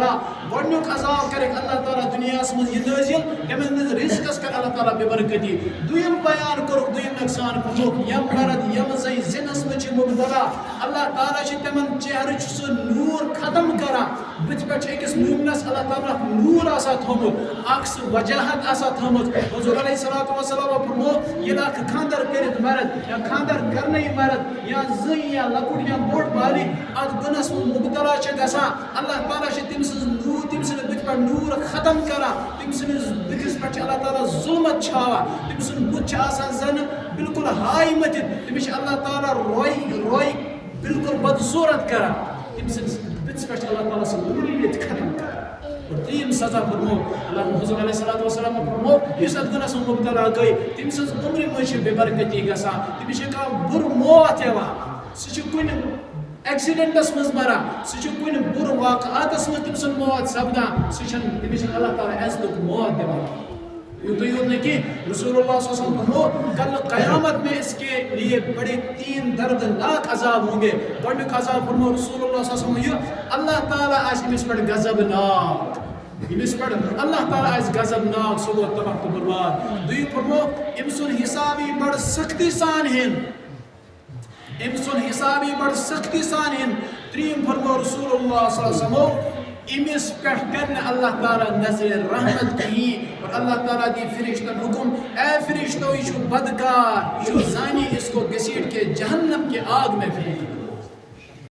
تعالیٰ گۄڈنیُک عذاب کرِ اللہ تعالیٰ دُنیاہس منٛز یہِ نٲزِل تٔمِس منٛز رِزقس کر اللہ تعالیٰ بے برکتی دوٚیِم بیان کوٚرُکھ دوٚیِم نۄقصان کوٚرُکھ یِم مرد یِم زَنہِ زِنس منٛز چھِ مُبتلا اللہ تعالیٰ چھِ تِمن چہرٕ چھُ سُہ نوٗر ختم کران بٕتھِ پٮ۪ٹھ چھِ أکِس مومنس اللہ تعالیٰ نوٗر آسان تھوٚمُت اکھ سُہ وجاہت آسان تھٲمٕژ حضوٗر علیہ الصلوٰۃ والسلامو فرموو ییٚلہِ اکھ خانٛدر کٔرِتھ مرد یا خانٛدر کرنٕے مرد یا زٔنۍ یا لۄکُٹ یا بوٚڑ بالغ اتھ گُنہس منٛز مُبتلا چھِ گژھان اللہ تعالیٰ چھِ تٔمۍ سٕنٛز نوٗر تٔمۍ سٕنٛدِ بٕتھِ پٮ۪ٹھ نوٗر ختم کران تٔمۍ سٕنٛدِس بٕتھِس پٮ۪ٹھ چھِ اللہ تعالیٰ ظُلمت چھاوان تٔمۍ سُنٛد بُتھ چھُ آسان زن بالکل ہاے مٔتھِتھ تٔمِس چھِ اللہ تعالیٰ روے بالکل بدصوٗرت کران تٔمۍ سٕنٛدِس بٕتھِس پٮ۪ٹھ چھِ اللہ تعالیٰ سُہ نوٗریت ختم کران اور ترٛیٚیِم سزا فرموو اللہ حضوٗر علیہ الصلوٰۃ والسلامو فرموو یُس اتھ گُنہس منٛز مُبتلا گٔے تٔمۍ سٕنٛز عُمرِ منٛز چھِ بے برکتی گژھان تٔمِس چھِ کانٛہہ بُرٕ موت یِوان سُہ چھُ کُنہِ ایکسیڈنٹس منٛز مران سُہ چھُ کُنہِ بُرٕ واقعاتس منٛز تٔمۍ سُنٛد موت سپدان سُہ چھُنہٕ تٔمِس چھُنہٕ اللہ تعالیٰ عزتُک موت دِوان یوٗتُے یوت نہٕ کینٛہہ رسول اللہ صلی اللہ علیہ وسلم فرموو کل قیامت میں اس کے لیے بڑے 3 دردناک عذاب ہوں گے گۄڈنیُک عذاب فرموو رسول اللہ صلی اللہ علیہ وسلم یہِ اللہ تعالیٰ آسہِ أمِس پٮ۪ٹھ غضبناک أمِس پٮ۪ٹھ اللہ تعالیٰ آسہِ غضبناک سُہ گوٚو تباہ تہٕ برباد دوٚیِم فرموو أمۍ سُنٛد حساب یی بڑٕ سختی سان ہٮ۪نۍ أمۍ سُنٛد حساب یی بڑٕ سختی سان ہٮ۪نۍ ترٛیٚیِم فرموو رسول اللہ صلی اللہ علیہ وسلم أمِس پٮ۪ٹھ کَرِ نہٕ اللہ تعالیٰ نظرِ رحمت کِہیٖنۍ اور اللہ تعالیٰ دی فرشتن حکم اے فرشتو یہ چھُ بدکار یہ چھُ زانی اس کو گھسیٹ کے جہنم کے آگ میں پھینک